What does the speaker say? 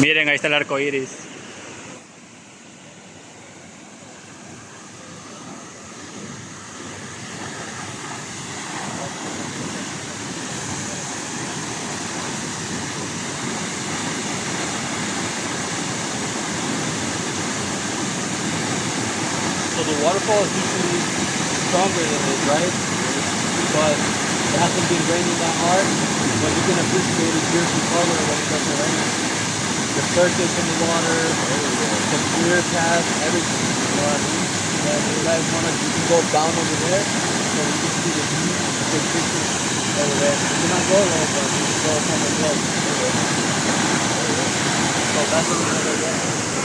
Miren, ahí está el arco iris. So the waterfall is usually stronger than this, right? But it hasn't been raining that hard. But you can appreciate its beautiful color when it doesn't rain. The circuits in the water, the clear path, everything. You know what I mean? And you guys want to, you can go down over there, so you can see the view, the pictures over there. You cannot go there, but you can go from the close. So that's what we're going to do.